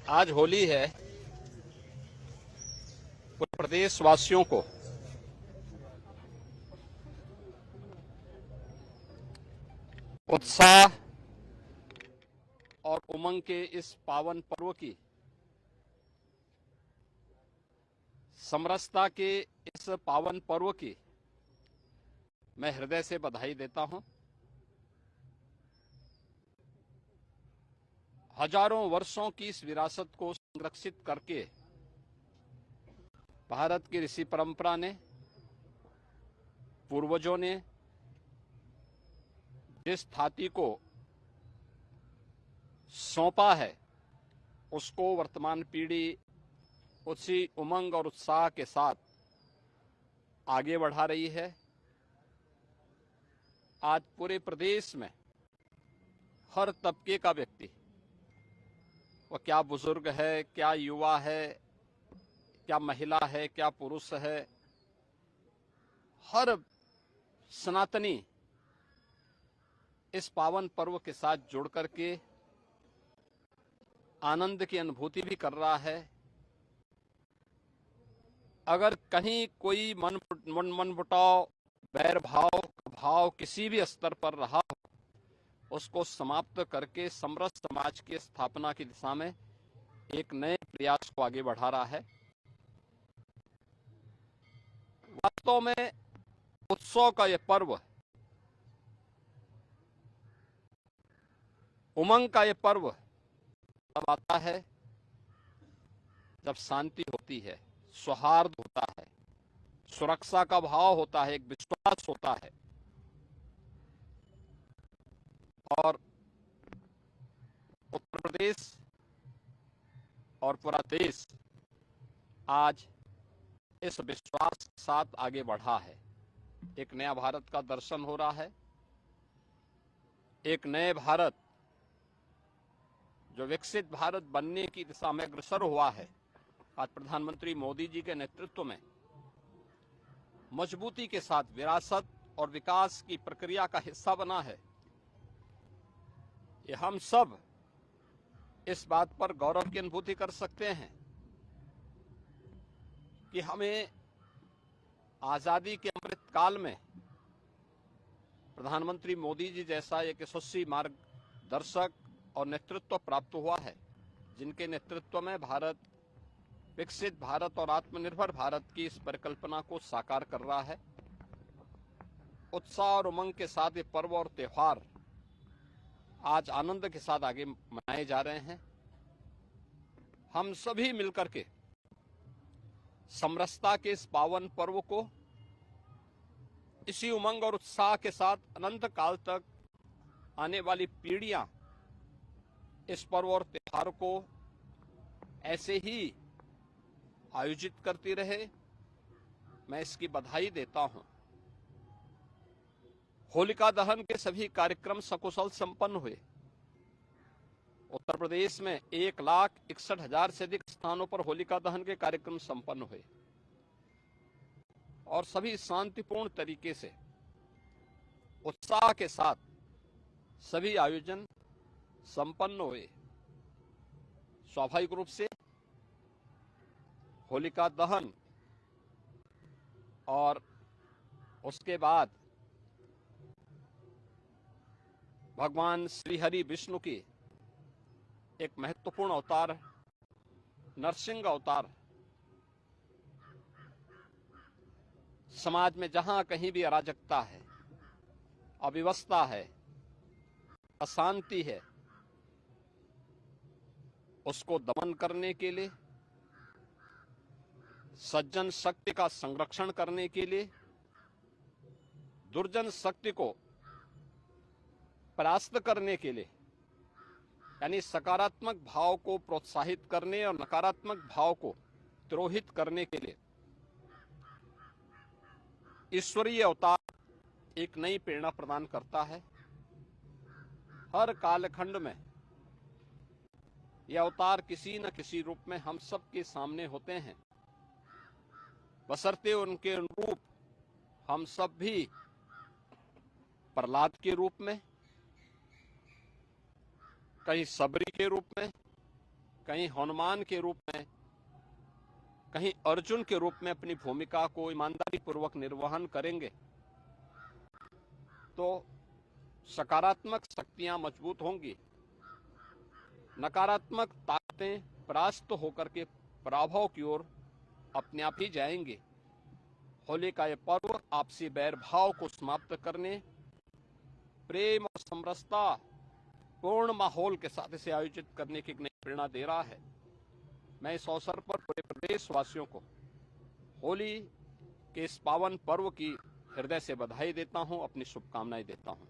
आज होली है। पूरे प्रदेशवासियों को उत्साह और उमंग के इस पावन पर्व की, समरसता के इस पावन पर्व की मैं हृदय से बधाई देता हूं। हजारों वर्षों की इस विरासत को संरक्षित करके भारत की ऋषि परंपरा ने, पूर्वजों ने जिस थाती को सौंपा है, उसको वर्तमान पीढ़ी उसी उमंग और उत्साह के साथ आगे बढ़ा रही है। आज पूरे प्रदेश में हर तबके का व्यक्ति, वह क्या बुजुर्ग है, क्या युवा है, क्या महिला है, क्या पुरुष है, हर सनातनी इस पावन पर्व के साथ जुड़ करके आनंद की अनुभूति भी कर रहा है। अगर कहीं कोई मनमुटाव, बैर भाव किसी भी स्तर पर रहा हो, उसको समाप्त करके समरस समाज की स्थापना की दिशा में एक नए प्रयास को आगे बढ़ा रहा है। वास्तव में उत्सव का यह पर्व, उमंग का यह पर्व तब आता है जब शांति होती है, सौहार्द होता है, सुरक्षा का भाव होता है, एक विश्वास होता है। और उत्तर प्रदेश और पूरा देश आज इस विश्वास के साथ आगे बढ़ा है। एक नया भारत का दर्शन हो रहा है। एक नए भारत, जो विकसित भारत बनने की दिशा में अग्रसर हुआ है, आज प्रधानमंत्री मोदी जी के नेतृत्व में मजबूती के साथ विरासत और विकास की प्रक्रिया का हिस्सा बना है। ये हम सब इस बात पर गौरव की अनुभूति कर सकते हैं कि हमें आजादी के अमृत काल में प्रधानमंत्री मोदी जी जैसा एक यशस्वी मार्गदर्शक और नेतृत्व प्राप्त हुआ है, जिनके नेतृत्व में भारत विकसित भारत और आत्मनिर्भर भारत की इस परिकल्पना को साकार कर रहा है। उत्साह और उमंग के साथ ये पर्व और त्योहार आज आनंद के साथ आगे मनाए जा रहे हैं। हम सभी मिलकर के समरसता के इस पावन पर्व को इसी उमंग और उत्साह के साथ अनंत काल तक आने वाली पीढ़ियां इस पर्व और त्योहार को ऐसे ही आयोजित करती रहे, मैं इसकी बधाई देता हूं। होलिका दहन के सभी कार्यक्रम सकुशल संपन्न हुए। उत्तर प्रदेश में 1,61,000 से अधिक स्थानों पर होलिका दहन के कार्यक्रम संपन्न हुए और सभी शांतिपूर्ण तरीके से, उत्साह के साथ सभी आयोजन संपन्न हुए। स्वाभाविक रूप से होलिका दहन और उसके बाद भगवान श्रीहरि विष्णु की एक महत्वपूर्ण अवतार, नरसिंह अवतार, समाज में जहां कहीं भी अराजकता है, अव्यवस्था है, अशांति है, उसको दमन करने के लिए, सज्जन शक्ति का संरक्षण करने के लिए, दुर्जन शक्ति को परास्त करने के लिए, यानी सकारात्मक भाव को प्रोत्साहित करने और नकारात्मक भाव को द्रोहित करने के लिए ईश्वरीय अवतार एक नई प्रेरणा प्रदान करता है। हर कालखंड में यह अवतार किसी न किसी रूप में हम सब के सामने होते हैं, बशर्ते उनके अनुरूप हम सब भी प्रहलाद के रूप में, कहीं सबरी के रूप में, कहीं हनुमान के रूप में, कहीं अर्जुन के रूप में अपनी भूमिका को ईमानदारी पूर्वक निर्वहन करेंगे तो सकारात्मक शक्तियां मजबूत होंगी, नकारात्मक ताकतें परास्त होकर के पराभव की ओर अपने आप ही जाएंगे। होली का यह पर्व आपसी बैर भाव को समाप्त करने, प्रेम और समरसता पूर्ण माहौल के साथ इसे आयोजित करने की एक नई प्रेरणा दे रहा है। मैं इस अवसर पर पूरे प्रदेशवासियों को होली के इस पावन पर्व की हृदय से बधाई देता हूं, अपनी शुभकामनाएं देता हूं।